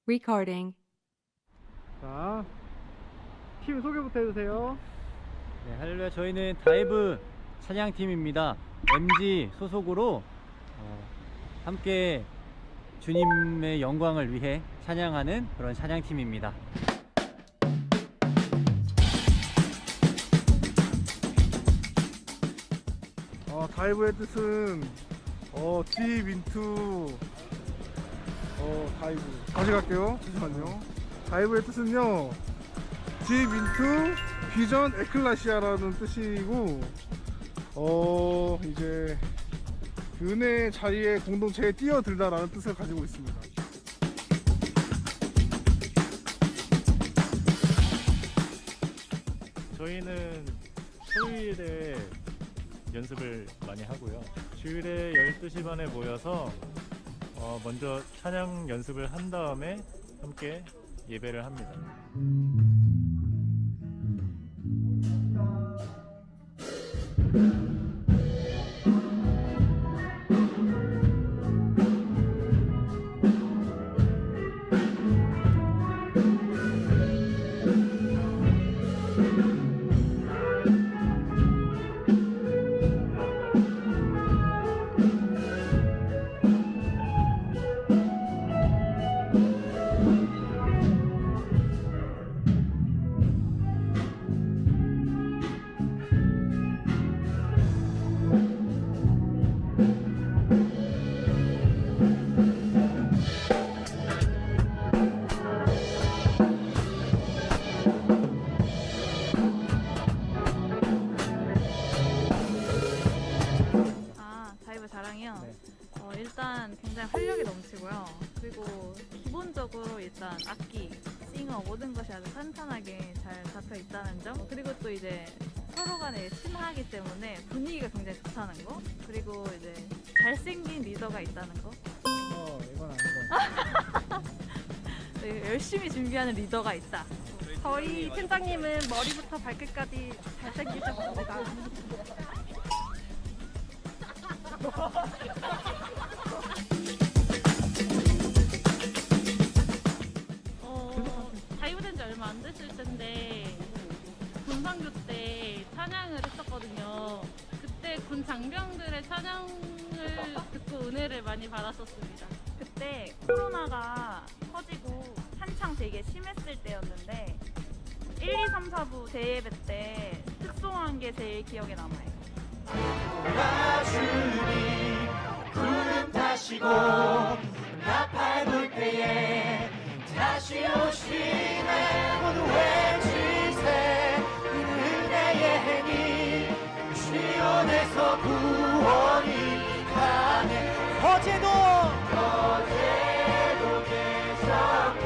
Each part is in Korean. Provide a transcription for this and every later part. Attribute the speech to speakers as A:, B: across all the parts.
A: Recording.
B: 자, 팀 소개부터 해주세요.
C: 네, 할렐루야. 저희는 다이브 찬양팀입니다. MG 소속으로 함께 주님의 영광을 위해 찬양하는 그런 찬양팀입니다.
B: 다이브의 뜻은 deep into 다이브. 다시 갈게요. 잠시만요. 다이브의 뜻은요, deep into 비전 에클라시아라는 뜻이고, 이제 은혜의 자리에 공동체에 뛰어들다라는 뜻을 가지고 있습니다.
D: 저희는 토요일에 연습을 많이 하고요. 주일에 12시 반에 모여서 먼저 찬양 연습을 한 다음에 함께 예배를 합니다.
E: 다이브 자랑이요?
C: 네.
E: 일단 굉장히 활력이 넘치고요. 그리고 기본적으로 일단 악기, 싱어 모든 것이 아주 탄탄하게 잘 잡혀 있다는 점. 그리고 또 이제 서로 간에 친하기 때문에 분위기가 굉장히 좋다는 거. 그리고 이제 잘생긴 리더가 있다는 거.
C: 이건 아니고.
E: 네, 열심히 준비하는 리더가 있다.
F: 저희 팀장님은 머리부터 발끝까지 잘생기셨습니다.
G: 다이브된 지 얼마 안 됐을 텐데 군상교 때 찬양을 했었거든요. 그때 군 장병들의 찬양을 듣고 은혜를 많이 받았었습니다.
E: 그때 코로나가 터지고 한창 되게 심했을 때였는데 1, 2, 3, 4부 대예배 때 특송한 게 제일 기억에 남아요.
H: 주님 구름 타시고 나 밟을 때에 다시 오시네. 모두 외치세. 은혜의 행위 시온에서 구원이 가네. 어제도 계셨고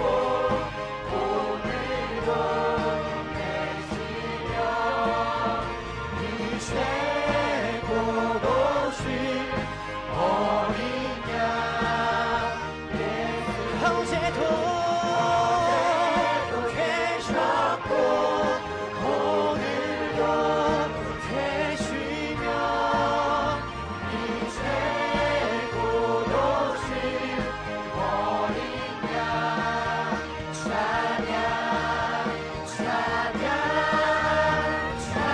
H: 오늘도 계시며 이 최고 도시 어린 양 예수. 어제도 계셨고 오늘도 계시며 이 최고 도시 어린 양 찬양 찬양 찬양.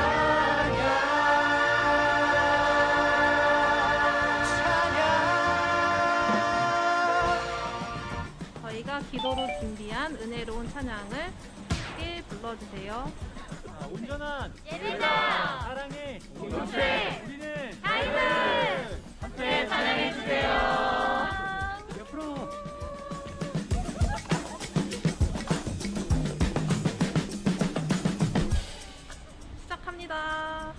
G: 저희가 기도로 준비한 은혜로운 찬양을 함께 불러주세요.
C: 온전한
G: 예배자
C: 사랑의
G: 공동체
C: 우리는
G: 다이브 함께 찬양해주세요.
C: 옆으로.
E: 시작합니다.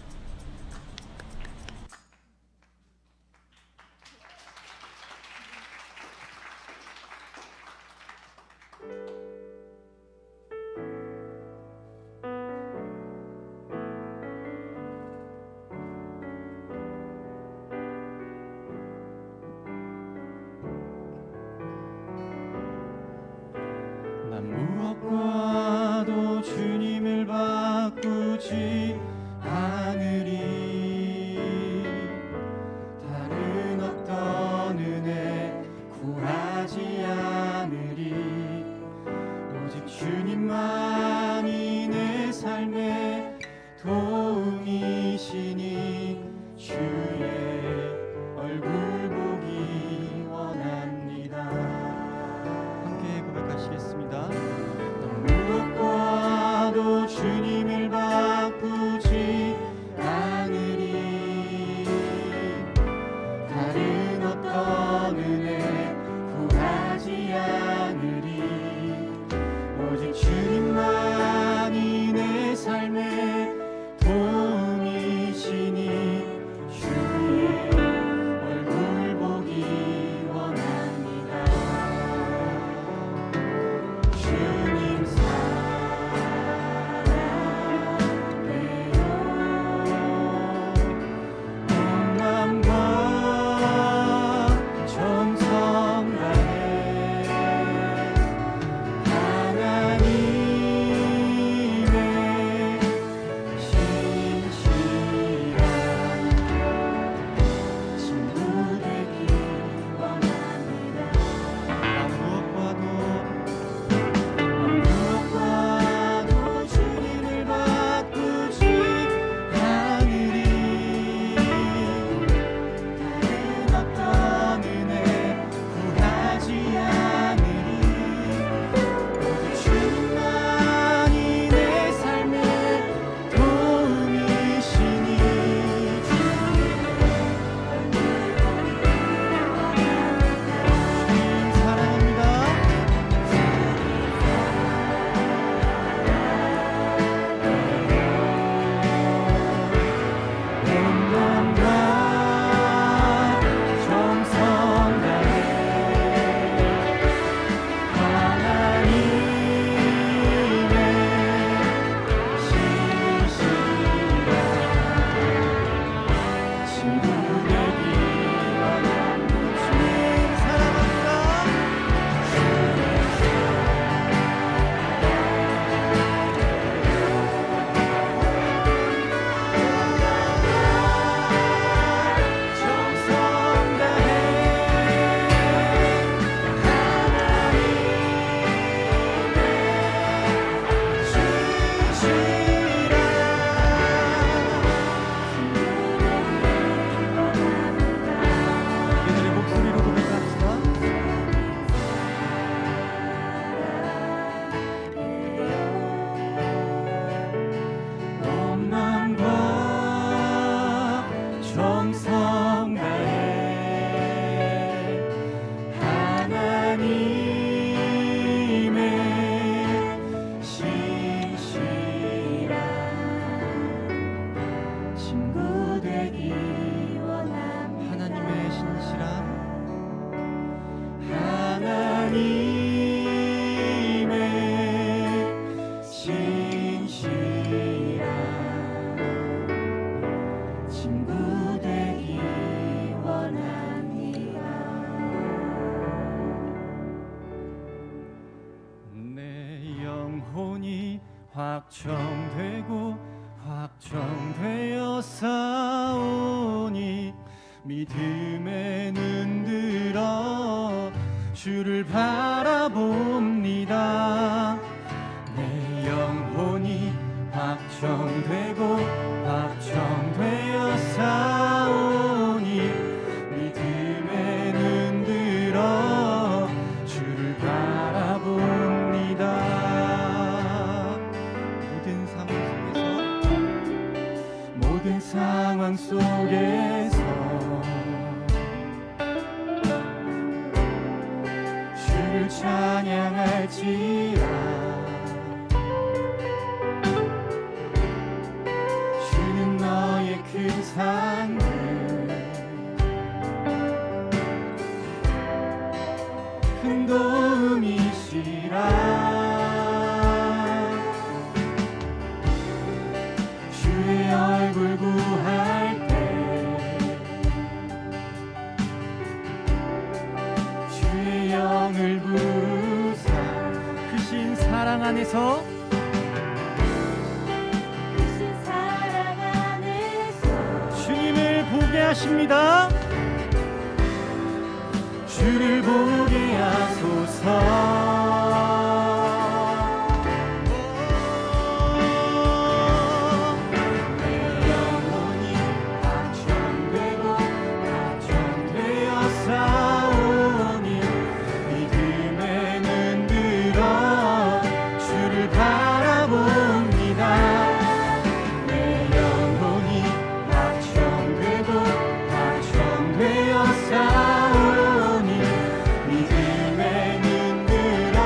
H: 친구 되기 원합니다. 주님 사랑합니다. 정성
C: 우리들의 목소리로 고백합시다.
H: 온 마음과 정성 다해 하나님의 신실한 친구 되기 원합니다.
C: 하나님의 신실한
H: 하나님의 신실한 친구 되기 원합니다.
C: 내 영혼이 확정되고 확정되어 싸우니 믿음에 눈들어 주를 바라봅니다. 내 영혼이 확정되고 확정되어 싸우니 믿음에 눈들어 주를 바라봅니다. 모든 상황 속에서 주를 찬양할지라. 주는 너의 큰 산들 큰 도움이시라. 주의 얼굴 구할 때 주의 영을 부사 크신 사랑 안에서 주님을 보게 하십니다. 주를 보게 하소서.
H: 싸우니 믿음에 눈들어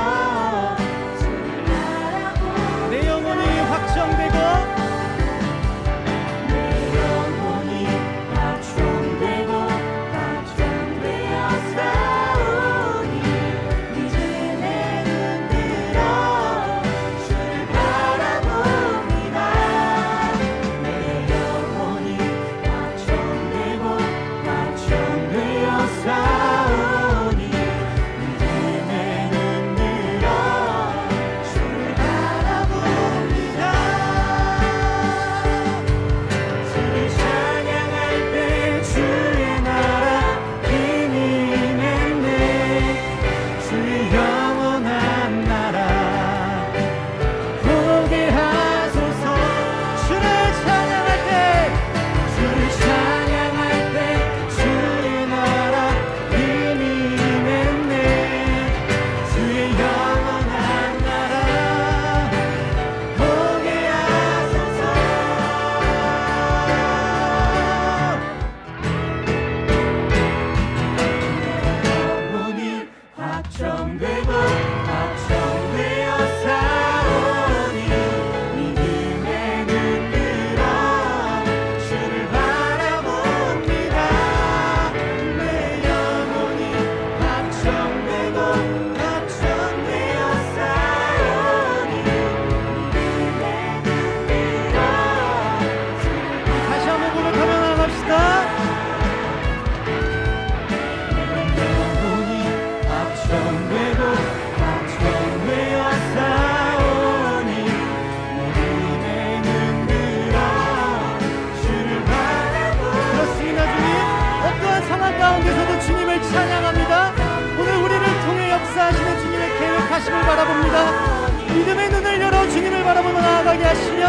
C: 찬양합니다. 오늘 우리를 통해 역사하시는 주님의 계획하심을 바라봅니다. 믿음의 눈을 열어 주님을 바라보며 나아가게 하시며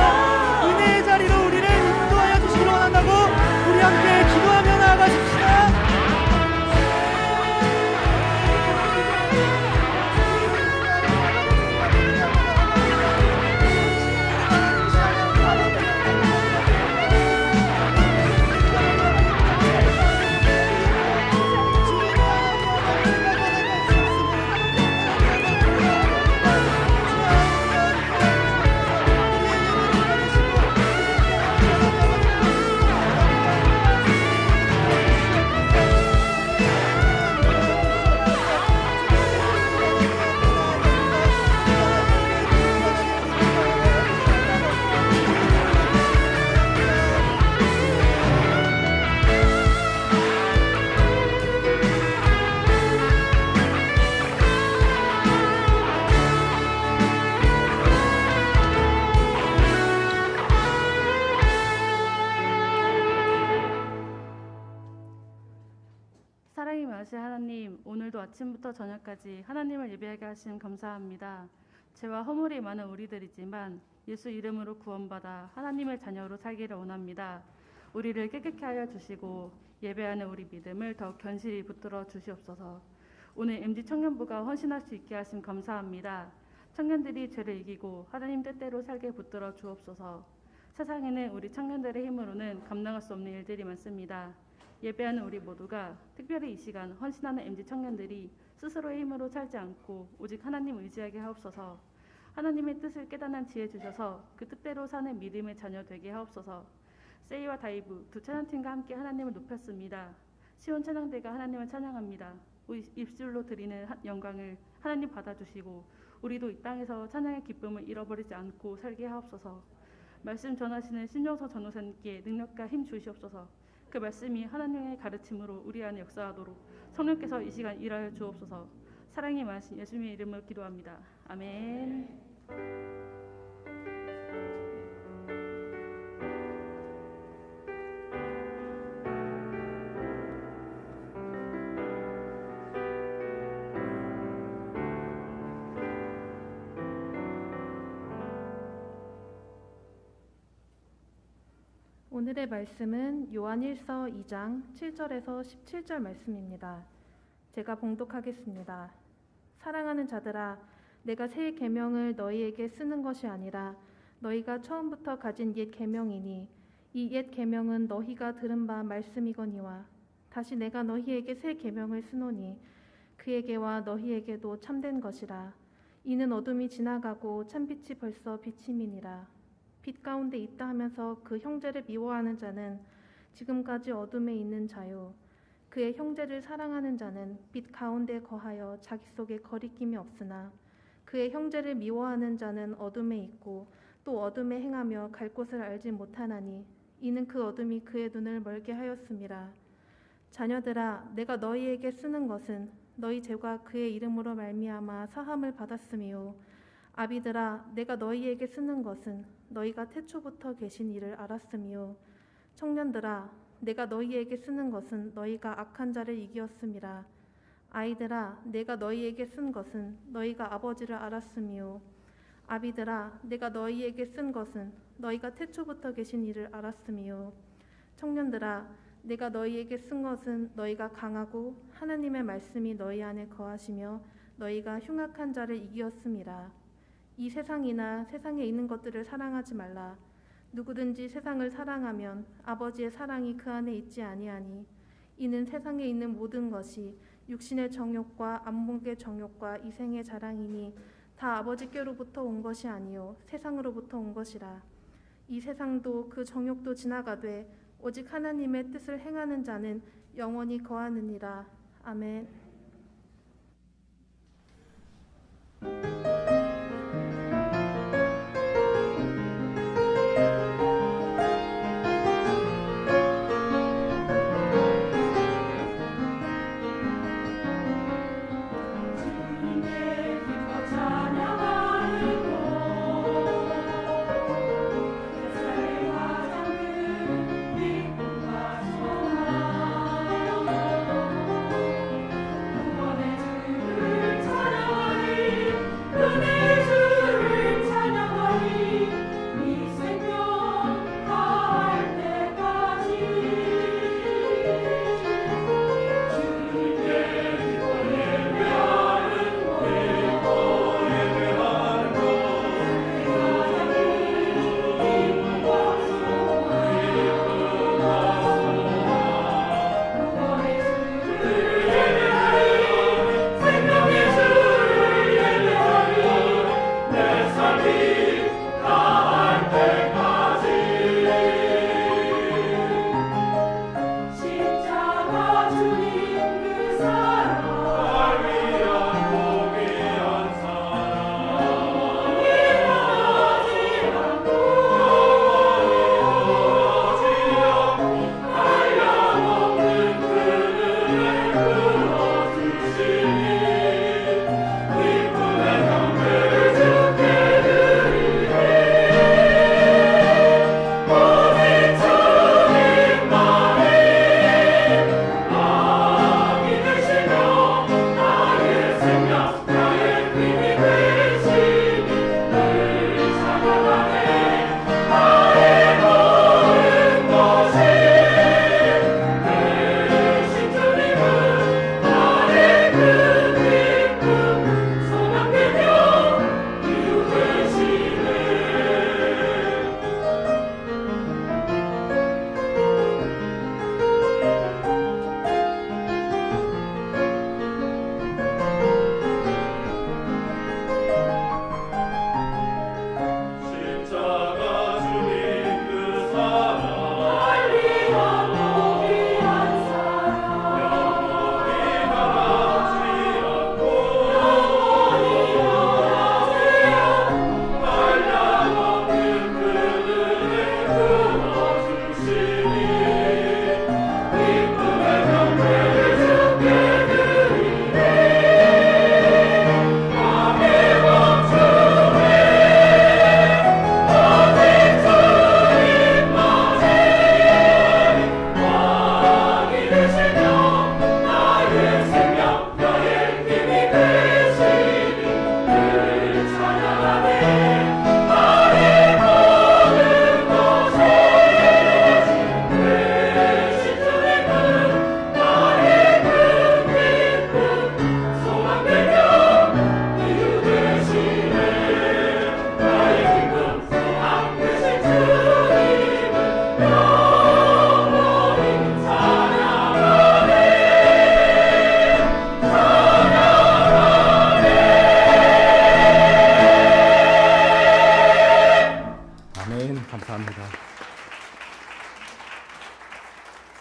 C: 은혜의 자리로 우리를 인도하여 주시기를 원한다고 우리 함께 기도하며 나아가십시다.
A: 사랑이 많으신 하나님, 오늘도 아침부터 저녁까지 하나님을 예배하게 하심 감사합니다. 죄와 허물이 많은 우리들이지만 예수 이름으로 구원받아 하나님의 자녀로 살기를 원합니다. 우리를 깨끗게 하여 주시고 예배하는 우리 믿음을 더 견실히 붙들어 주시옵소서. 오늘 MG 청년부가 헌신할 수 있게 하심 감사합니다. 청년들이 죄를 이기고 하나님 뜻대로 살게 붙들어 주옵소서. 세상에는 우리 청년들의 힘으로는 감당할 수 없는 일들이 많습니다. 예배하는 우리 모두가 특별히 이 시간 헌신하는 MG 청년들이 스스로의 힘으로 살지 않고 오직 하나님 의지하게 하옵소서. 하나님의 뜻을 깨닫는 지혜 주셔서 그 뜻대로 사는 믿음의 자녀 되게 하옵소서. 세이와 다이브 두 찬양팀과 함께 하나님을 높였습니다. 시온 찬양대가 하나님을 찬양합니다. 우리 입술로 드리는 영광을 하나님 받아주시고 우리도 이 땅에서 찬양의 기쁨을 잃어버리지 않고 살게 하옵소서. 말씀 전하시는 신정서 전도사님께 능력과 힘 주시옵소서. 그 말씀이 하나님의 가르침으로 우리 안에 역사하도록 성령께서 이 시간 일하여 주옵소서. 사랑이 많으신 예수님의 이름으로 기도합니다. 아멘.
F: 오늘의 말씀은 요한 1서 2장 7절에서 17절 말씀입니다. 제가 봉독하겠습니다. 사랑하는 자들아, 내가 새 계명을 너희에게 쓰는 것이 아니라 너희가 처음부터 가진 옛 계명이니 이 옛 계명은 너희가 들은 바 말씀이거니와 다시 내가 너희에게 새 계명을 쓰노니 그에게와 너희에게도 참된 것이라. 이는 어둠이 지나가고 참빛이 벌써 비침이니라. 빛 가운데 있다 하면서 그 형제를 미워하는 자는 지금까지 어둠에 있는 자요, 그의 형제를 사랑하는 자는 빛 가운데 거하여 자기 속에 거리낌이 없으나 그의 형제를 미워하는 자는 어둠에 있고 또 어둠에 행하며 갈 곳을 알지 못하나니 이는 그 어둠이 그의 눈을 멀게 하였음이라. 자녀들아, 내가 너희에게 쓰는 것은 너희 죄가 그의 이름으로 말미암아 사함을 받았음이요, 아비들아, 내가 너희에게 쓰는 것은 너희가 태초부터 계신 이를 알았음이요, 청년들아, 내가 너희에게 쓰는 것은 너희가 악한 자를 이기었음이라. 아이들아, 내가 너희에게 쓴 것은 너희가 아버지를 알았음이요, 아비들아, 내가 너희에게 쓴 것은 너희가 태초부터 계신 이를 알았음이요, 청년들아, 내가 너희에게 쓴 것은 너희가 강하고 하나님의 말씀이 너희 안에 거하시며 너희가 흉악한 자를 이기었음이라. 이 세상이나 세상에 있는 것들을 사랑하지 말라. 누구든지 세상을 사랑하면 아버지의 사랑이 그 안에 있지 아니하니 이는 세상에 있는 모든 것이 육신의 정욕과 안목의 정욕과 이생의 자랑이니 다 아버지께로부터 온 것이 아니요 세상으로부터 온 것이라. 이 세상도 그 정욕도 지나가되 오직 하나님의 뜻을 행하는 자는 영원히 거하느니라. 아멘.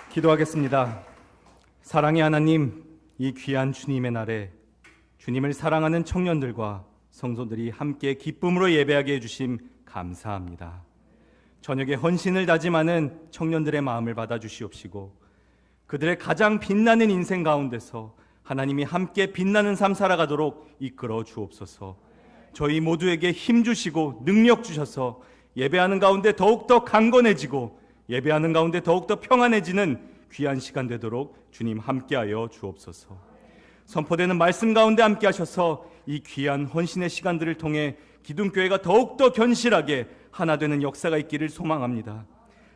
C: 기도하겠습니다. 사랑의 하나님, 이 귀한 주님의 날에 주님을 사랑하는 청년들과 성도들이 함께 기쁨으로 예배하게 해주심 감사합니다. 저녁에 헌신을 다짐하는 청년들의 마음을 받아주시옵시고 그들의 가장 빛나는 인생 가운데서 하나님이 함께 빛나는 삶 살아가도록 이끌어 주옵소서. 저희 모두에게 힘 주시고 능력 주셔서 예배하는 가운데 더욱더 강건해지고 예배하는 가운데 더욱더 평안해지는 귀한 시간 되도록 주님 함께하여 주옵소서. 선포되는 말씀 가운데 함께 하셔서 이 귀한 헌신의 시간들을 통해 기둥교회가 더욱더 견실하게 하나 되는 역사가 있기를 소망합니다.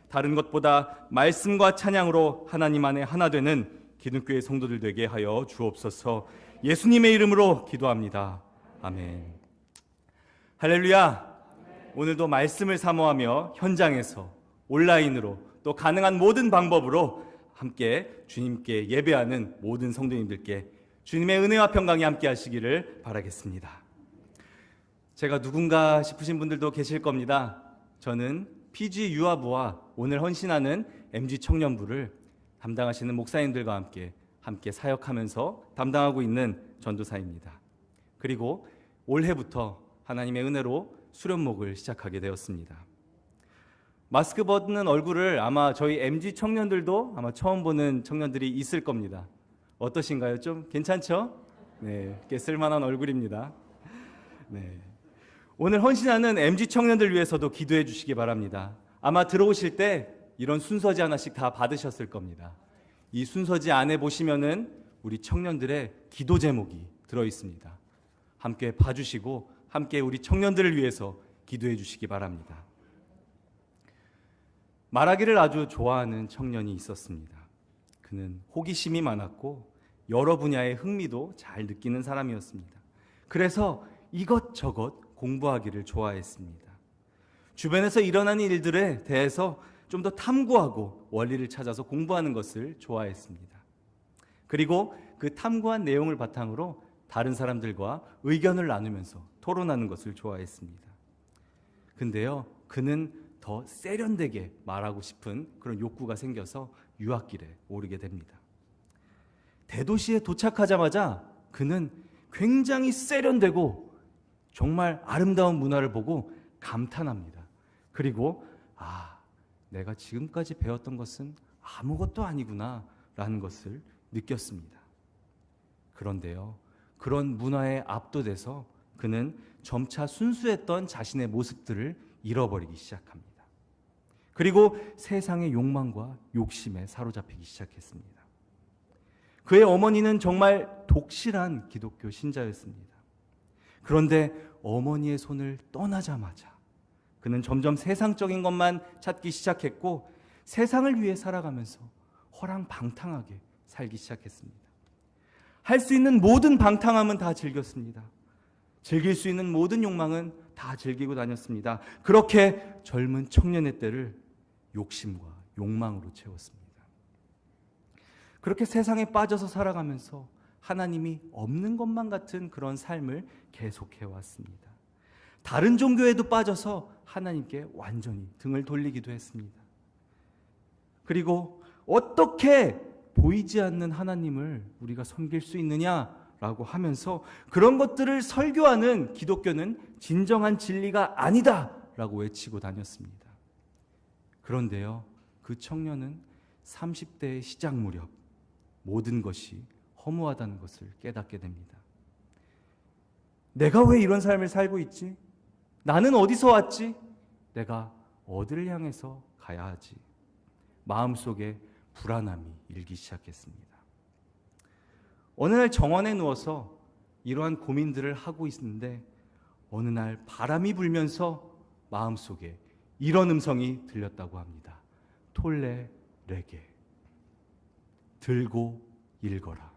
C: 다른 것보다 말씀과 찬양으로 하나님 안에 하나 되는 기둥교회 성도들 되게 하여 주옵소서. 예수님의 이름으로 기도합니다. 아멘. 할렐루야. 오늘도 말씀을 사모하며 현장에서 온라인으로 또 가능한 모든 방법으로 함께 주님께 예배하는 모든 성도님들께 주님의 은혜와 평강이 함께 하시기를 바라겠습니다. 제가 누군가 싶으신 분들도 계실 겁니다. 저는 PG 유아부와 오늘 헌신하는 MG 청년부를 담당하시는 목사님들과 함께 사역하면서 담당하고 있는 전도사입니다. 그리고 올해부터 하나님의 은혜로 수련목을 시작하게 되었습니다. 마스크 벗는 얼굴을 아마 저희 MG 청년들도 아마 처음 보는 청년들이 있을 겁니다. 어떠신가요? 좀 괜찮죠? 네, 꽤 쓸만한 얼굴입니다. 네. 오늘 헌신하는 MG 청년들 위해서도 기도해 주시기 바랍니다. 아마 들어오실 때 이런 순서지 하나씩 다 받으셨을 겁니다. 이 순서지 안에 보시면은 우리 청년들의 기도 제목이 들어 있습니다. 함께 봐주시고 함께 우리 청년들을 위해서 기도해 주시기 바랍니다. 말하기를 아주 좋아하는 청년이 있었습니다. 그는 호기심이 많았고 여러 분야의 흥미도 잘 느끼는 사람이었습니다. 그래서 이것저것 공부하기를 좋아했습니다. 주변에서 일어나는 일들에 대해서 좀 더 탐구하고 원리를 찾아서 공부하는 것을 좋아했습니다. 그리고 그 탐구한 내용을 바탕으로 다른 사람들과 의견을 나누면서 토론하는 것을 좋아했습니다. 근데요, 그는 더 세련되게 말하고 싶은 그런 욕구가 생겨서 유학길에 오르게 됩니다. 대도시에 도착하자마자 그는 굉장히 세련되고 정말 아름다운 문화를 보고 감탄합니다. 그리고 내가 지금까지 배웠던 것은 아무것도 아니구나 라는 것을 느꼈습니다. 그런데요, 그런 문화에 압도돼서 그는 점차 순수했던 자신의 모습들을 잃어버리기 시작합니다. 그리고 세상의 욕망과 욕심에 사로잡히기 시작했습니다. 그의 어머니는 정말 독실한 기독교 신자였습니다. 그런데 어머니의 손을 떠나자마자 그는 점점 세상적인 것만 찾기 시작했고 세상을 위해 살아가면서 허랑방탕하게 살기 시작했습니다. 할 수 있는 모든 방탕함은 다 즐겼습니다. 즐길 수 있는 모든 욕망은 다 즐기고 다녔습니다. 그렇게 젊은 청년의 때를 욕심과 욕망으로 채웠습니다. 그렇게 세상에 빠져서 살아가면서 하나님이 없는 것만 같은 그런 삶을 계속해왔습니다. 다른 종교에도 빠져서 하나님께 완전히 등을 돌리기도 했습니다. 그리고 어떻게 보이지 않는 하나님을 우리가 섬길 수 있느냐라고 하면서 그런 것들을 설교하는 기독교는 진정한 진리가 아니다라고 외치고 다녔습니다. 그런데요, 그 청년은 30대의 시작 무렵 모든 것이 허무하다는 것을 깨닫게 됩니다. 내가 왜 이런 삶을 살고 있지? 나는 어디서 왔지? 내가 어디를 향해서 가야 하지? 마음속에 불안함이 일기 시작했습니다. 어느 날 정원에 누워서 이러한 고민들을 하고 있는데 어느 날 바람이 불면서 마음속에 이런 음성이 들렸다고 합니다. 톨레 레게, 들고 읽어라.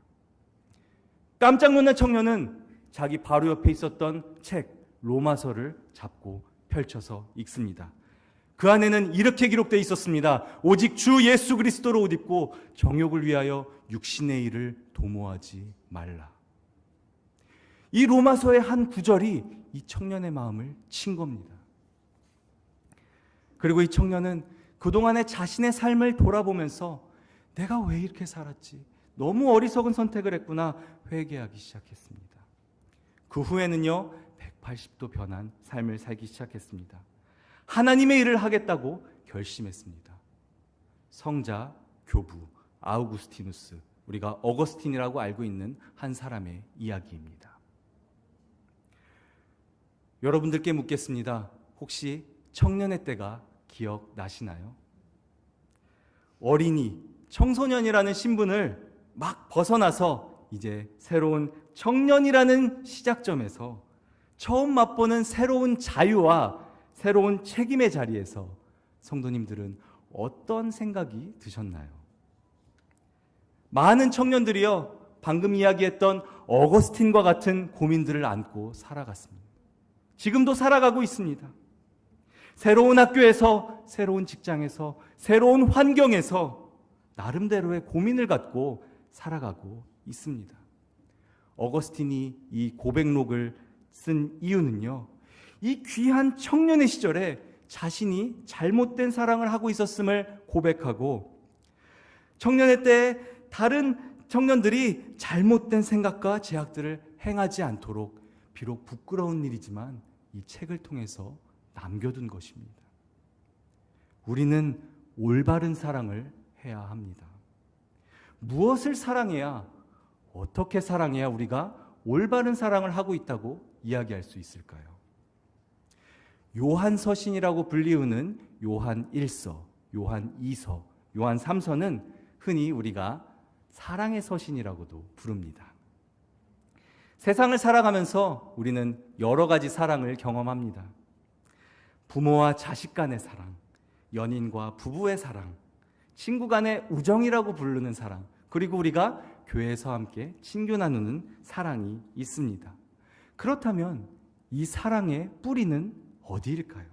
C: 깜짝 놀란 청년은 자기 바로 옆에 있었던 책 로마서를 잡고 펼쳐서 읽습니다. 그 안에는 이렇게 기록되어 있었습니다. 오직 주 예수 그리스도로 옷 입고 정욕을 위하여 육신의 일을 도모하지 말라. 이 로마서의 한 구절이 이 청년의 마음을 친 겁니다. 그리고 이 청년은 그동안의 자신의 삶을 돌아보면서
I: 내가 왜 이렇게 살았지? 너무 어리석은 선택을 했구나 회개하기 시작했습니다. 그 후에는요 180도 변한 삶을 살기 시작했습니다. 하나님의 일을 하겠다고 결심했습니다. 성자, 교부, 아우구스티누스, 우리가 어거스틴이라고 알고 있는 한 사람의 이야기입니다. 여러분들께 묻겠습니다. 혹시 청년의 때가 기억나시나요? 어린이, 청소년이라는 신분을 막 벗어나서 이제 새로운 청년이라는 시작점에서 처음 맛보는 새로운 자유와 새로운 책임의 자리에서 성도님들은 어떤 생각이 드셨나요? 많은 청년들이요, 방금 이야기했던 어거스틴과 같은 고민들을 안고 살아갔습니다. 지금도 살아가고 있습니다. 새로운 학교에서, 새로운 직장에서, 새로운 환경에서 나름대로의 고민을 갖고 살아가고 있습니다. 어거스틴이 이 고백록을 쓴 이유는요, 이 귀한 청년의 시절에 자신이 잘못된 사랑을 하고 있었음을 고백하고 청년의 때 다른 청년들이 잘못된 생각과 제약들을 행하지 않도록 비록 부끄러운 일이지만 이 책을 통해서 남겨둔 것입니다. 우리는 올바른 사랑을 해야 합니다. 무엇을 사랑해야, 어떻게 사랑해야 우리가 올바른 사랑을 하고 있다고 이야기할 수 있을까요? 요한 서신이라고 불리우는 요한 1서, 요한 2서, 요한 3서는 흔히 우리가 사랑의 서신이라고도 부릅니다. 세상을 살아가면서 우리는 여러 가지 사랑을 경험합니다. 부모와 자식 간의 사랑, 연인과 부부의 사랑, 친구 간의 우정이라고 부르는 사랑, 그리고 우리가 교회에서 함께 친교 나누는 사랑이 있습니다. 그렇다면 이 사랑의 뿌리는 어디일까요?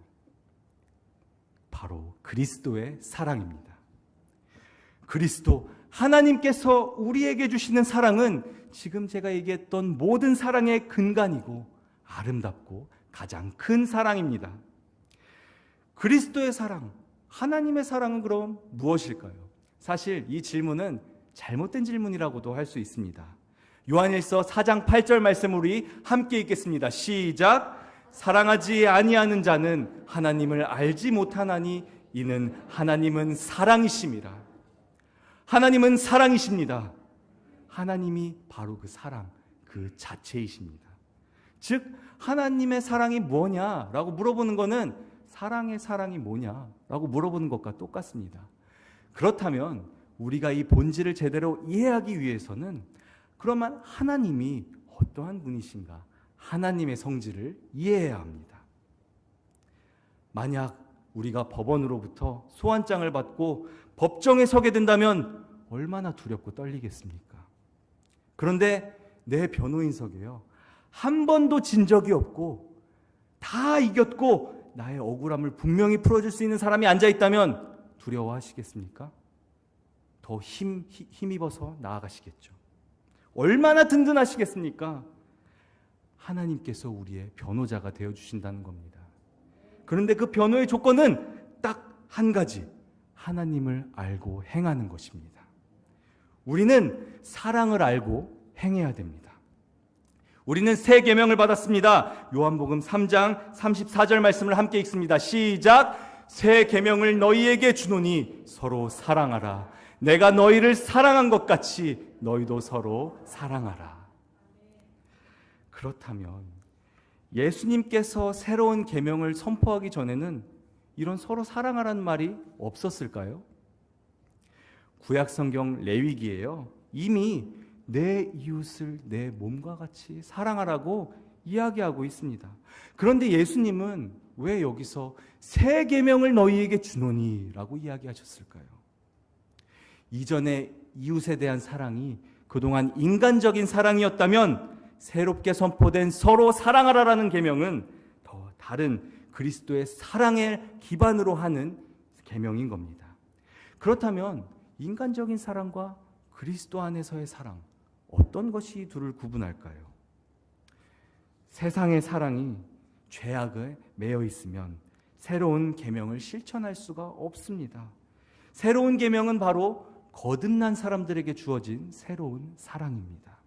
I: 바로 그리스도의 사랑입니다. 그리스도, 하나님께서 우리에게 주시는 사랑은 지금 제가 얘기했던 모든 사랑의 근간이고 아름답고 가장 큰 사랑입니다. 그리스도의 사랑, 하나님의 사랑은 그럼 무엇일까요? 사실 이 질문은 잘못된 질문이라고도 할 수 있습니다. 요한일서 4장 8절 말씀 우리 함께 읽겠습니다. 시작. 사랑하지 아니하는 자는 하나님을 알지 못하나니 이는 하나님은 사랑이심이라. 하나님은 사랑이십니다. 하나님이 바로 그 사랑, 그 자체이십니다. 즉 하나님의 사랑이 뭐냐라고 물어보는 것은 사랑의 사랑이 뭐냐라고 물어보는 것과 똑같습니다. 그렇다면 우리가 이 본질을 제대로 이해하기 위해서는 그러면 하나님이 어떠한 분이신가, 하나님의 성질을 이해해야 합니다. 만약 우리가 법원으로부터 소환장을 받고 법정에 서게 된다면 얼마나 두렵고 떨리겠습니까? 그런데 내 변호인석에요, 한 번도 진 적이 없고 다 이겼고 나의 억울함을 분명히 풀어줄 수 있는 사람이 앉아있다면 두려워하시겠습니까? 더 힘입어서 나아가시겠죠. 얼마나 든든하시겠습니까? 하나님께서 우리의 변호자가 되어주신다는 겁니다. 그런데 그 변호의 조건은 딱 한 가지, 하나님을 알고 행하는 것입니다. 우리는 사랑을 알고 행해야 됩니다. 우리는 새 계명을 받았습니다. 요한복음 3장 34절 말씀을 함께 읽습니다. 시작. 새 계명을 너희에게 주노니 서로 사랑하라. 내가 너희를 사랑한 것 같이 너희도 서로 사랑하라. 그렇다면 예수님께서 새로운 계명을 선포하기 전에는 이런 서로 사랑하라는 말이 없었을까요? 구약성경 레위기에요, 이미 내 이웃을 내 몸과 같이 사랑하라고 이야기하고 있습니다. 그런데 예수님은 왜 여기서 새 계명을 너희에게 주노니 라고 이야기하셨을까요? 이전에 이웃에 대한 사랑이 그동안 인간적인 사랑이었다면 새롭게 선포된 서로 사랑하라라는 계명은 더 다른 그리스도의 사랑을 기반으로 하는 계명인 겁니다. 그렇다면 인간적인 사랑과 그리스도 안에서의 사랑, 어떤 것이 둘을 구분할까요? 세상의 사랑이 죄악에 매여 있으면 새로운 계명을 실천할 수가 없습니다. 새로운 계명은 바로 거듭난 사람들에게 주어진 새로운 사랑입니다.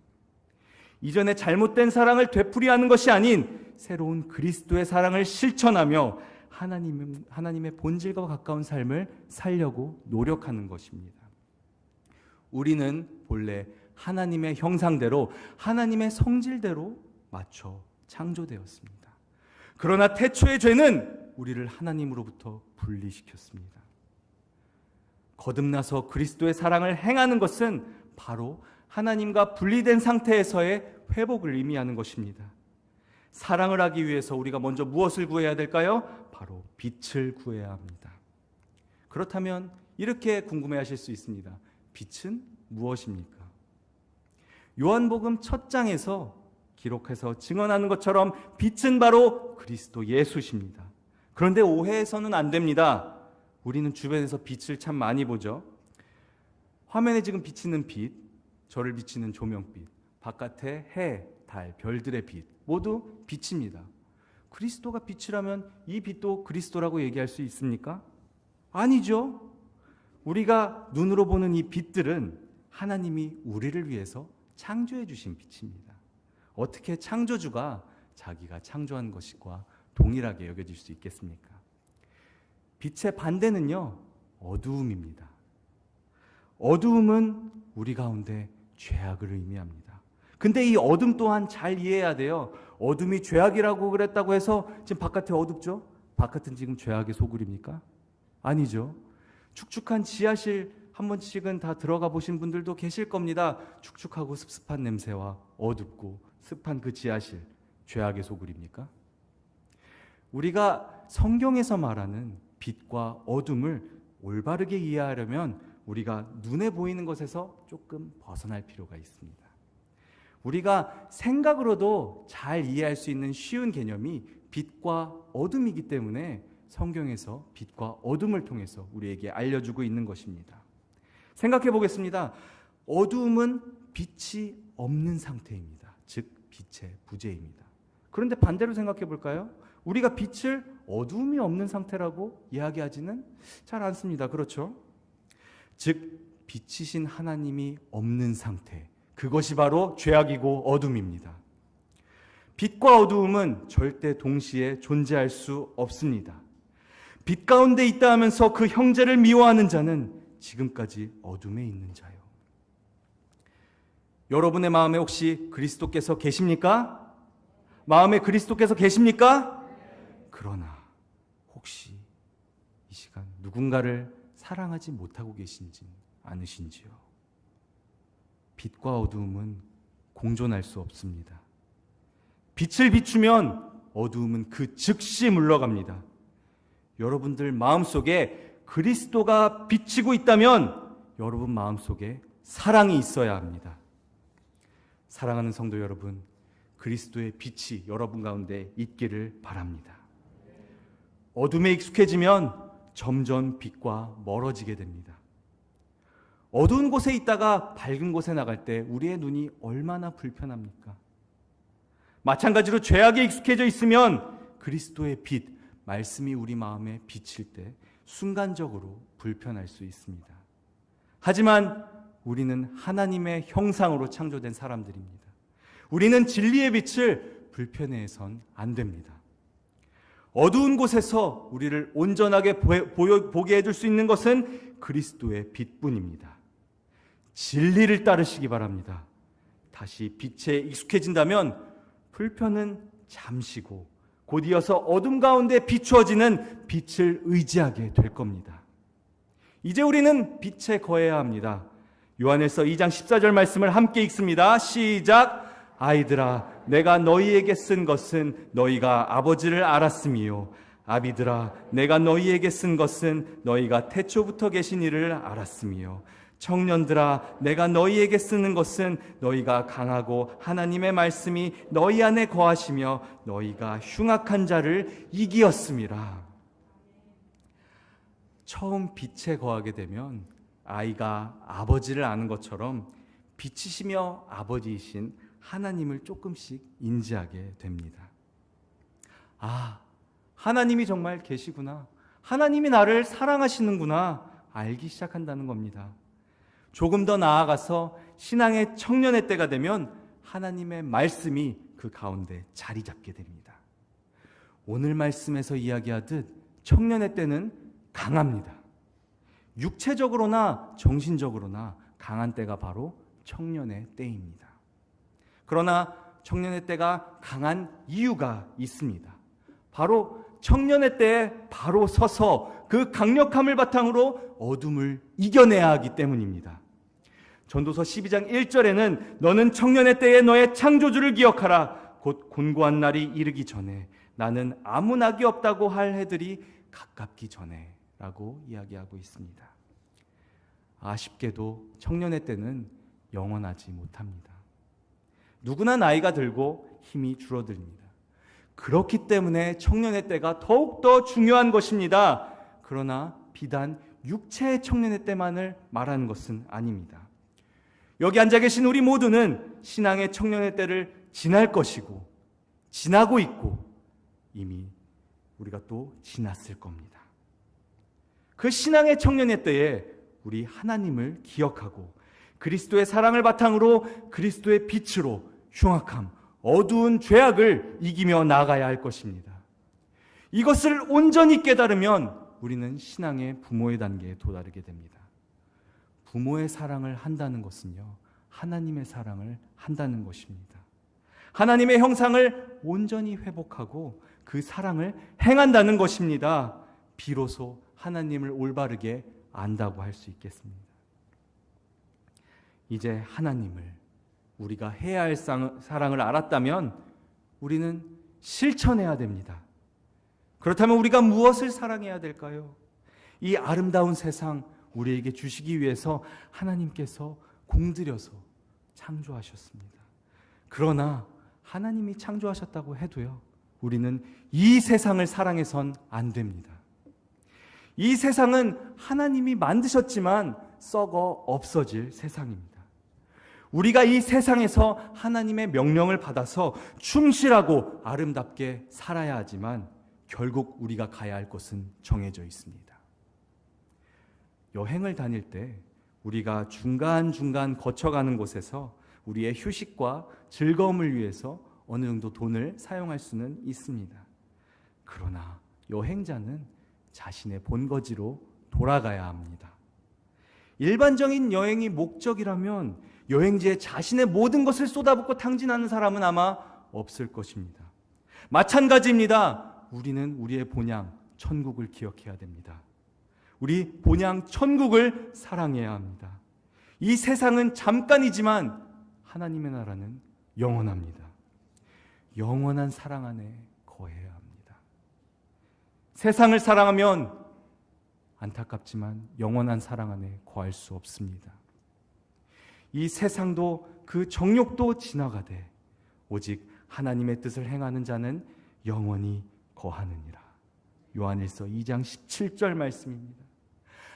I: 이전에 잘못된 사랑을 되풀이하는 것이 아닌 새로운 그리스도의 사랑을 실천하며 하나님의 본질과 가까운 삶을 살려고 노력하는 것입니다. 우리는 본래 하나님의 형상대로 하나님의 성질대로 맞춰 창조되었습니다. 그러나 태초의 죄는 우리를 하나님으로부터 분리시켰습니다. 거듭나서 그리스도의 사랑을 행하는 것은 바로 하나님과 분리된 상태에서의 회복을 의미하는 것입니다. 사랑을 하기 위해서 우리가 먼저 무엇을 구해야 될까요? 바로 빛을 구해야 합니다. 그렇다면 이렇게 궁금해하실 수 있습니다. 빛은 무엇입니까? 요한복음 첫 장에서 기록해서 증언하는 것처럼 빛은 바로 그리스도 예수십니다. 그런데 오해해서는 안 됩니다. 우리는 주변에서 빛을 참 많이 보죠. 화면에 지금 비치는 빛, 저를 비치는 조명빛, 바깥에 해, 달, 별들의 빛, 모두 빛입니다. 그리스도가 빛이라면 이 빛도 그리스도라고 얘기할 수 있습니까? 아니죠. 우리가 눈으로 보는 이 빛들은 하나님이 우리를 위해서 창조해 주신 빛입니다. 어떻게 창조주가 자기가 창조한 것과 동일하게 여겨질 수 있겠습니까? 빛의 반대는요, 어두움입니다. 어두움은 우리 가운데 죄악을 의미합니다. 근데 이 어둠 또한 잘 이해해야 돼요. 어둠이 죄악이라고 그랬다고 해서 지금 바깥에 어둡죠? 바깥은 지금 죄악의 소굴입니까? 아니죠. 축축한 지하실 한 번씩은 다 들어가 보신 분들도 계실 겁니다. 축축하고 습습한 냄새와 어둡고 습한 그 지하실, 죄악의 소굴입니까? 우리가 성경에서 말하는 빛과 어둠을 올바르게 이해하려면 우리가 눈에 보이는 것에서 조금 벗어날 필요가 있습니다. 우리가 생각으로도 잘 이해할 수 있는 쉬운 개념이 빛과 어둠이기 때문에 성경에서 빛과 어둠을 통해서 우리에게 알려주고 있는 것입니다. 생각해 보겠습니다. 어두움은 빛이 없는 상태입니다. 즉 빛의 부재입니다. 그런데 반대로 생각해 볼까요? 우리가 빛을 어두움이 없는 상태라고 이야기하지는 잘 않습니다. 그렇죠? 즉 빛이신 하나님이 없는 상태, 그것이 바로 죄악이고 어둠입니다. 빛과 어두움은 절대 동시에 존재할 수 없습니다. 빛 가운데 있다 하면서 그 형제를 미워하는 자는 지금까지 어둠에 있는 자요. 여러분의 마음에 혹시 그리스도께서 계십니까? 마음에 그리스도께서 계십니까? 그러나 혹시 이 시간 누군가를 사랑하지 못하고 계신지 않으신지요? 빛과 어두움은 공존할 수 없습니다. 빛을 비추면 어두움은 그 즉시 물러갑니다. 여러분들 마음속에 그리스도가 비치고 있다면 여러분 마음속에 사랑이 있어야 합니다. 사랑하는 성도 여러분, 그리스도의 빛이 여러분 가운데 있기를 바랍니다. 어둠에 익숙해지면 점점 빛과 멀어지게 됩니다. 어두운 곳에 있다가 밝은 곳에 나갈 때 우리의 눈이 얼마나 불편합니까? 마찬가지로 죄악에 익숙해져 있으면 그리스도의 빛, 말씀이 우리 마음에 비칠 때 순간적으로 불편할 수 있습니다. 하지만 우리는 하나님의 형상으로 창조된 사람들입니다. 우리는 진리의 빛을 불편해해선 안 됩니다. 어두운 곳에서 우리를 온전하게 보게 해줄 수 있는 것은 그리스도의 빛뿐입니다. 진리를 따르시기 바랍니다. 다시 빛에 익숙해진다면 불편은 잠시고 곧 이어서 어둠 가운데 비추어지는 빛을 의지하게 될 겁니다. 이제 우리는 빛에 거해야 합니다. 요한일서 2장 14절 말씀을 함께 읽습니다. 시작! 아이들아, 내가 너희에게 쓴 것은 너희가 아버지를 알았음이요. 아비들아, 내가 너희에게 쓴 것은 너희가 태초부터 계신 이를 알았음이요. 청년들아, 내가 너희에게 쓰는 것은 너희가 강하고 하나님의 말씀이 너희 안에 거하시며 너희가 흉악한 자를 이기었음이라. 처음 빛에 거하게 되면 아이가 아버지를 아는 것처럼 빛이시며 아버지이신 하나님을 조금씩 인지하게 됩니다. 아, 하나님이 정말 계시구나. 하나님이 나를 사랑하시는구나. 알기 시작한다는 겁니다. 조금 더 나아가서 신앙의 청년의 때가 되면 하나님의 말씀이 그 가운데 자리 잡게 됩니다. 오늘 말씀에서 이야기하듯 청년의 때는 강합니다. 육체적으로나 정신적으로나 강한 때가 바로 청년의 때입니다. 그러나 청년의 때가 강한 이유가 있습니다. 바로 청년의 때에 바로 서서 그 강력함을 바탕으로 어둠을 이겨내야 하기 때문입니다. 전도서 12장 1절에는 너는 청년의 때에 너의 창조주를 기억하라. 곧 곤고한 날이 이르기 전에 나는 아무 낙이 없다고 할 해들이 가깝기 전에 라고 이야기하고 있습니다. 아쉽게도 청년의 때는 영원하지 못합니다. 누구나 나이가 들고 힘이 줄어듭니다. 그렇기 때문에 청년의 때가 더욱더 중요한 것입니다. 그러나 비단 육체의 청년의 때만을 말하는 것은 아닙니다. 여기 앉아 계신 우리 모두는 신앙의 청년의 때를 지날 것이고 지나고 있고 이미 우리가 또 지났을 겁니다. 그 신앙의 청년의 때에 우리 하나님을 기억하고 그리스도의 사랑을 바탕으로 그리스도의 빛으로 흉악함, 어두운 죄악을 이기며 나아가야 할 것입니다. 이것을 온전히 깨달으면 우리는 신앙의 부모의 단계에 도달하게 됩니다. 부모의 사랑을 한다는 것은요, 하나님의 사랑을 한다는 것입니다. 하나님의 형상을 온전히 회복하고 그 사랑을 행한다는 것입니다. 비로소 하나님을 올바르게 안다고 할 수 있겠습니다. 이제 하나님을 우리가 해야 할 사랑을 알았다면 우리는 실천해야 됩니다. 그렇다면 우리가 무엇을 사랑해야 될까요? 이 아름다운 세상 우리에게 주시기 위해서 하나님께서 공들여서 창조하셨습니다. 그러나 하나님이 창조하셨다고 해도요, 우리는 이 세상을 사랑해선 안 됩니다. 이 세상은 하나님이 만드셨지만 썩어 없어질 세상입니다. 우리가 이 세상에서 하나님의 명령을 받아서 충실하고 아름답게 살아야 하지만 결국 우리가 가야 할 곳은 정해져 있습니다. 여행을 다닐 때 우리가 중간중간 거쳐가는 곳에서 우리의 휴식과 즐거움을 위해서 어느 정도 돈을 사용할 수는 있습니다. 그러나 여행자는 자신의 본거지로 돌아가야 합니다. 일반적인 여행이 목적이라면 여행지에 자신의 모든 것을 쏟아붓고 탕진하는 사람은 아마 없을 것입니다. 마찬가지입니다. 우리는 우리의 본향, 천국을 기억해야 됩니다. 우리 본향 천국을 사랑해야 합니다. 이 세상은 잠깐이지만 하나님의 나라는 영원합니다. 영원한 사랑 안에 거해야 합니다. 세상을 사랑하면 안타깝지만 영원한 사랑 안에 거할 수 없습니다. 이 세상도 그 정욕도 지나가되 오직 하나님의 뜻을 행하는 자는 영원히 거하느니라. 요한일서 2장 17절 말씀입니다.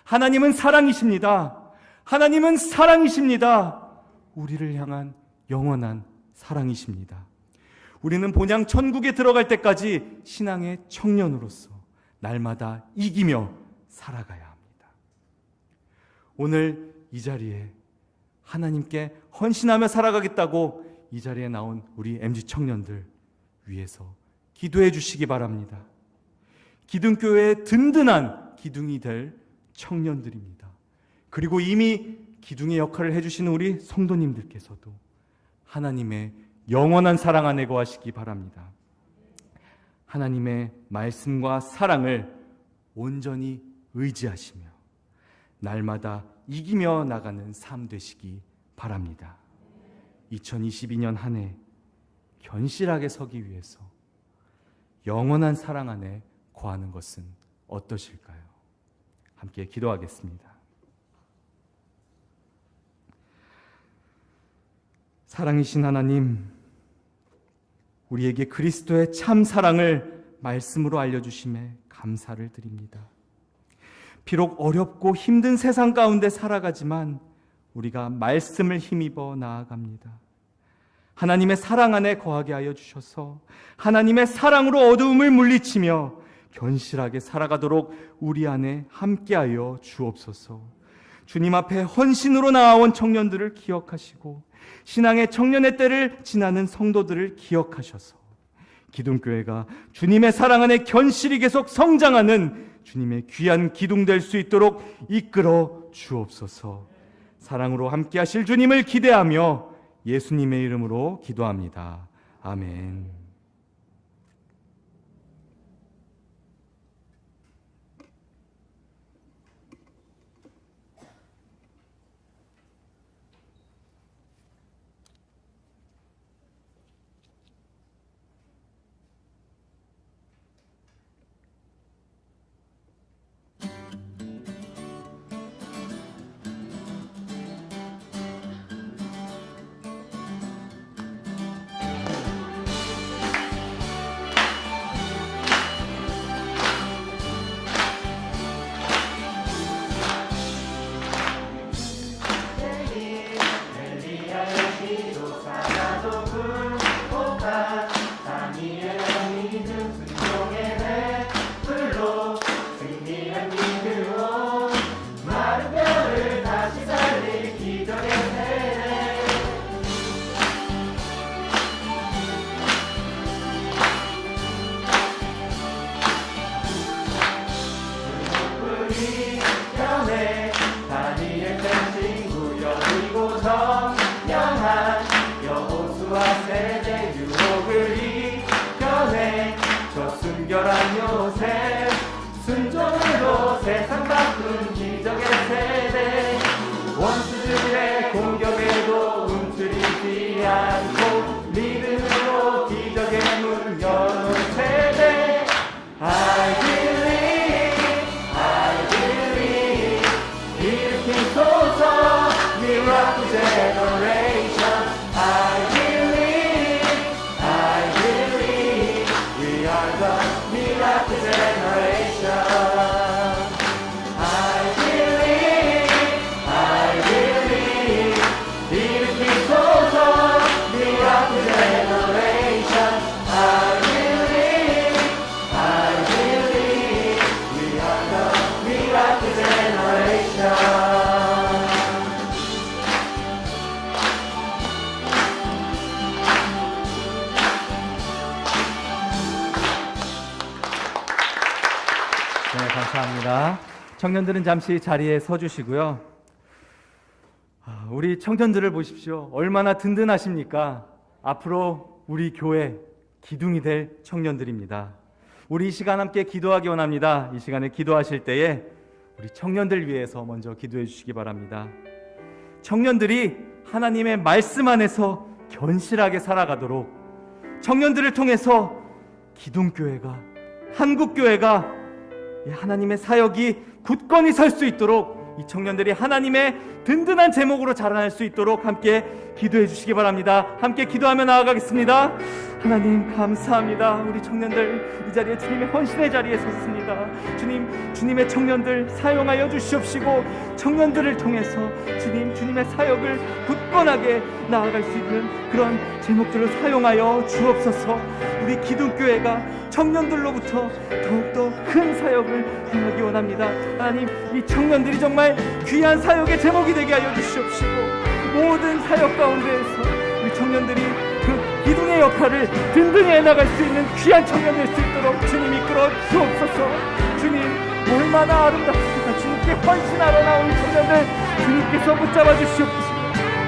I: 하나님은 사랑이십니다. 하나님은 사랑이십니다. 우리를 향한 영원한 사랑이십니다. 우리는 본향 천국에 들어갈 때까지 신앙의 청년으로서 날마다 이기며 살아가야 합니다. 오늘 이 자리에 하나님께 헌신하며 살아가겠다고 이 자리에 나온 우리 MG 청년들 위해서 기도해 주시기 바랍니다. 기둥교회의 든든한 기둥이 될 청년들입니다. 그리고 이미 기둥의 역할을 해주시는 우리 성도님들께서도 하나님의 영원한 사랑 안에 거하시기 바랍니다. 하나님의 말씀과 사랑을 온전히 의지하시며 날마다 이기며 나가는 삶 되시기 바랍니다. 2022년 한 해 견실하게 서기 위해서 영원한 사랑 안에 거하는 것은 어떠실까요? 함께 기도하겠습니다. 사랑이신 하나님, 우리에게 그리스도의 참 사랑을 말씀으로 알려주심에 감사를 드립니다. 비록 어렵고 힘든 세상 가운데 살아가지만 우리가 말씀을 힘입어 나아갑니다. 하나님의 사랑 안에 거하게 하여 주셔서 하나님의 사랑으로 어두움을 물리치며 견실하게 살아가도록 우리 안에 함께하여 주옵소서. 주님 앞에 헌신으로 나아온 청년들을 기억하시고 신앙의 청년의 때를 지나는 성도들을 기억하셔서 기둥교회가 주님의 사랑 안에 견실히 계속 성장하는 주님의 귀한 기둥 될 수 있도록 이끌어 주옵소서. 사랑으로 함께 하실 주님을 기대하며 예수님의 이름으로 기도합니다. 아멘.
H: 순결한 요셉 순종으로 세상 바꾼 기적의 세대 원수들의 공격에도 움츠리지 않고 믿음으로 기적의 문 여는 세대 I believe 일으키소서 Miracle Generation I believe we are the Miracle Generation I believe 일으키소서 Miracle Generation I believe we are the Miracle Generation
I: 네, 감사합니다. 청년들은 잠시 자리에 서주시고요. 우리 청년들을 보십시오. 얼마나 든든하십니까? 앞으로 우리 교회 기둥이 될 청년들입니다. 우리 이 시간 함께 기도하기 원합니다. 이 시간에 기도하실 때에 우리 청년들 위해서 먼저 기도해 주시기 바랍니다. 청년들이 하나님의 말씀 안에서 견실하게 살아가도록 청년들을 통해서 기둥교회가, 한국교회가 하나님의 사역이 굳건히 설 수 있도록 이 청년들이 하나님의 든든한 제목으로 자라날 수 있도록 함께 기도해 주시기 바랍니다. 함께 기도하며 나아가겠습니다. 하나님 감사합니다. 우리 청년들 이 자리에 주님의 헌신의 자리에 섰습니다. 주님의 청년들 사용하여 주시옵시고 청년들을 통해서 주님의 사역을 굳건하게 나아갈 수 있는 그런 제목들을 사용하여 주옵소서. 우리 기둥교회가 청년들로부터 더욱더 큰 사역을 행하기 원합니다. 하나님, 이 청년들이 정말 귀한 사역의 제목이 되게 하여 주시옵시고 모든 사역 가운데에서 우리 청년들이 그 기둥의 역할을 든든히 해나갈 수 있는 귀한 청년 될 수 있도록 주님 이끌어 주옵소서. 주님 얼마나 아름답습니까. 주님께 헌신하러 나온 청년들 주님께서 붙잡아 주시옵시고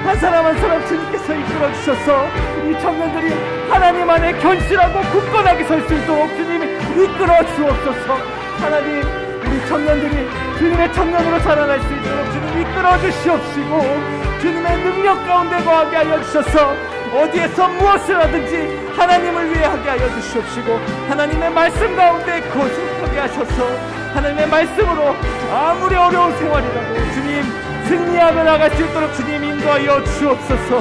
I: 한 사람 한 사람 주님께서 이끌어 주셔서 이 청년들이 하나님 안에 견실하고 굳건하게 설 수 있도록 주님이 이끌어 주옵소서. 하나님, 우리 청년들이 주님의 청년으로 자라날 수 있도록 주님 이끌어 주시옵시고 주님의 능력 가운데 거하게 하여 주셔서 어디에서 무엇을 하든지 하나님을 위해 하게 하여 주시옵시고 하나님의 말씀 가운데 거듭하게 하셔서 하나님의 말씀으로 아무리 어려운 생활이라도 주님 승리하며 나갈 수 있도록 주님 인도하여 주옵소서.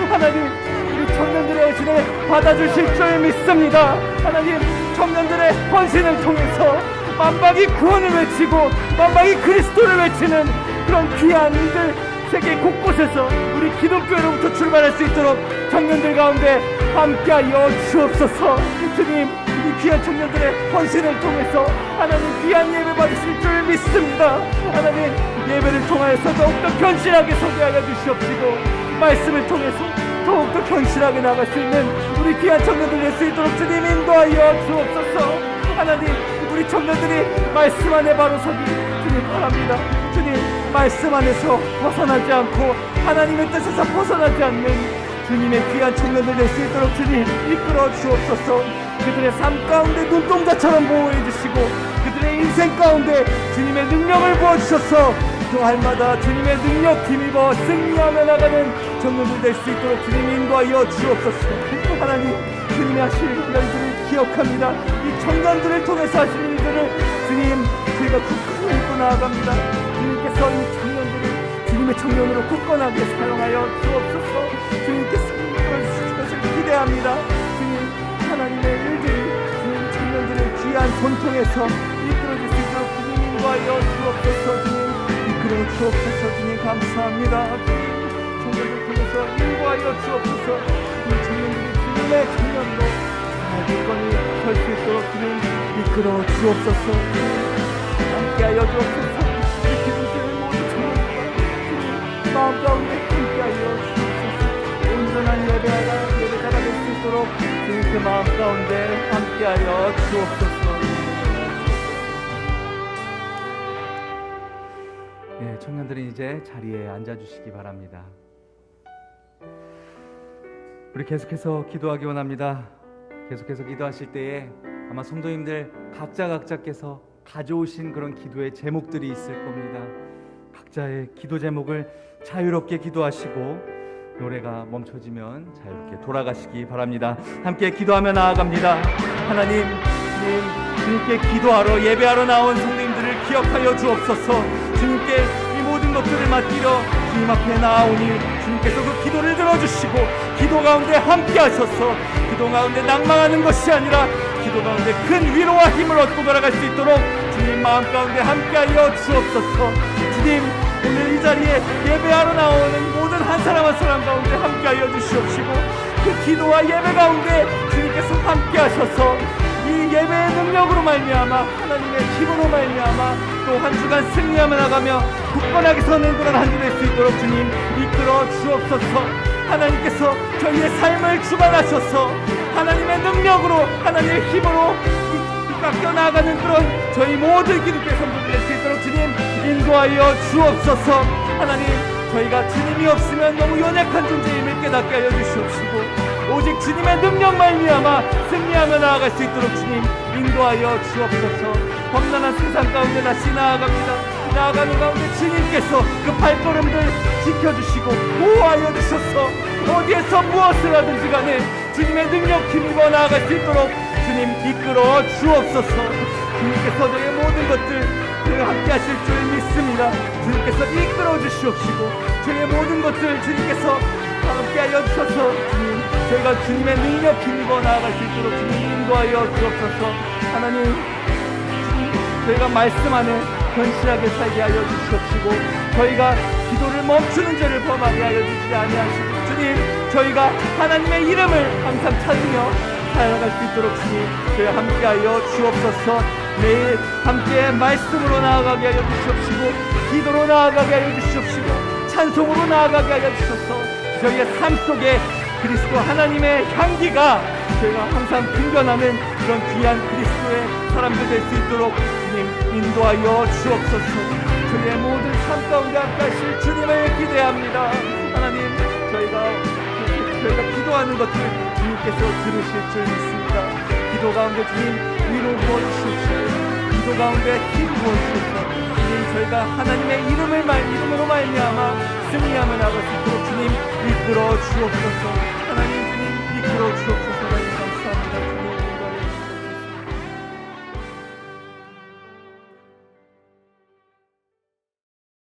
I: 하나님, 우리 청년들의 헌신을 받아주실 줄 믿습니다. 하나님, 청년들의 헌신을 통해서 만방이 구원을 외치고 만방이 그리스도를 외치는 그런 귀한 일들 세계 곳곳에서 우리 기독교회로부터 출발할 수 있도록 청년들 가운데 함께하여 주옵소서. 주님, 이 귀한 청년들의 헌신을 통해서 하나님 귀한 예배 받으실 줄 믿습니다. 하나님 예배를 통하여서 더욱더 견실하게 소개하여 주시옵시고 말씀을 통해서 더욱더 견실하게 나갈 수 있는 우리 귀한 청년들 될 수 있도록 주님 인도하여 주옵소서. 하나님 우리 청년들이 말씀 안에 바로 서기 주님 바랍니다. 주님 말씀 안에서 벗어나지 않고 하나님의 뜻에서 벗어나지 않는 주님의 귀한 청년들 될 수 있도록 주님 이끌어 주옵소서. 그들의 삶 가운데 눈동자처럼 보호해 주시고 그들의 인생 가운데 주님의 능력을 부어주셔서 그 할마다 주님의 능력 힘입어 승리하며 나가는 청년들 될 수 있도록 주님 인도하여 주옵소서. 하나님 주님이 하실 일들을 기억합니다. 이 청년들을 통해서 하실 일들을 주님 저희가 굳건히 입고 나아갑니다. 주님께서 이 청년들을 주님의 청년으로 굳건하게 사용하여 주옵소서. 주님께서 이끌어주실 것을 기대합니다. 주님 하나님의 일들이 주님 청년들의 귀한 손통에서 이끌어질 수 있도록 주님 인도하여 주옵소서. 주님 이끌어 주옵소서. 주님 감사합니다. 주님 청년들 통해서 인도하여 주옵소서. 이 청년들이 주님의 청년으로 잘 굳건히 설 수 있도록 주님 이끌어 주옵소서. 함께하여 주옵소서. 이 기도들을 모두 청년들과 마음 가운데 함께하여 주옵소서. 온전한 예배자가 될 수 있도록 주님 그 마음 가운데 함께하여 주옵소서. 네, 청년들은 이제 자리에 앉아주시기 바랍니다. 우리 계속해서 기도하기 원합니다. 계속해서 기도하실 때에 아마 성도님들 각자께서 가져오신 그런 기도의 제목들이 있을 겁니다. 각자의 기도 제목을 자유롭게 기도하시고 노래가 멈춰지면 자유롭게 돌아가시기 바랍니다. 함께 기도하며 나아갑니다. 하나님, 주님께 기도하러 예배하러 나온 성도님들을 기억하여 주옵소서. 주님께 이 모든 것들을 맡기러 주님 앞에 나아오니 주님께서 그 기도를 들어주시고 기도 가운데 함께 하셔서 기도 가운데 낭망하는 것이 아니라 기도 가운데 큰 위로와 힘을 얻고 돌아갈 수 있도록 주님 마음 가운데 함께하여 주옵소서. 주님 오늘 이 자리에 예배하러 나오는 모든 한 사람 한 사람 가운데 함께하여 주시옵시고 그 기도와 예배 가운데 주님께서 함께하셔서 이 예배의 능력으로 말미암아 하나님의 힘으로 말미암아 또 한 주간 승리하며 나가며 굳건하게 서는 그런 한 주 될 수 있도록 주님 이끌어 주옵소서. 하나님께서 저희의 삶을 주관하셔서 하나님의 능력으로 하나님의 힘으로 깎여 나가는 그런 저희 모든 기독교의 성도들 될 수 있도록 주님 인도하여 주옵소서. 하나님 저희가 주님이 없으면 너무 연약한 존재임을 깨닫게 하여 주시옵시고 오직 주님의 능력 말미암아 승리하며 나아갈 수 있도록 주님 인도하여 주옵소서. 험난한 세상 가운데 다시 나아갑니다. 나아가는 가운데 주님께서 그 발걸음들 지켜주시고 보호하여 주셔서 어디에서 무엇을 하든지 간에 주님의 능력 힘입어 나아갈 수 있도록 주님 이끌어 주옵소서. 주님께서 저희의 모든 것들 함께 하실 줄 믿습니다. 주님께서 이끌어 주시옵시고 저희의 모든 것들 주님께서 함께 하여 주셔서 주님 저희가 주님의 능력 힘입어 나아갈 수 있도록 주님 인도하여 주옵소서. 하나님 저희가 말씀 안에 견실하게 살게 하여 주시옵시고 저희가 기도를 멈추는 죄를 범하게 하여 주시지 아니하시고 주님 저희가 하나님의 이름을 항상 찾으며 살아갈 수 있도록 주님 저희 함께하여 주옵소서. 매일 함께 말씀으로 나아가게 하여 주시옵시고 기도로 나아가게 하여 주시옵시고 찬송으로 나아가게 하여 주셔서 저희의 삶 속에 그리스도 하나님의 향기가 저희가 항상 풍겨나는 그런 귀한 그리스도의 사람들 될 수 있도록 주님 인도하여 주옵소서. 저희의 모든 삶 가운데 함께하실 주님을 기대합니다. 하나님 저희가 기도하는 것들 주님께서 들으실 줄 믿습니다. 기도 가운데 주님 위로 부어주시옵시고 기도 가운데 힘 부어주셔서 주님 저희가 하나님의 이름으로 말미암아 승리하며 나갈 수 있도록 주님 이끌어 주옵소서.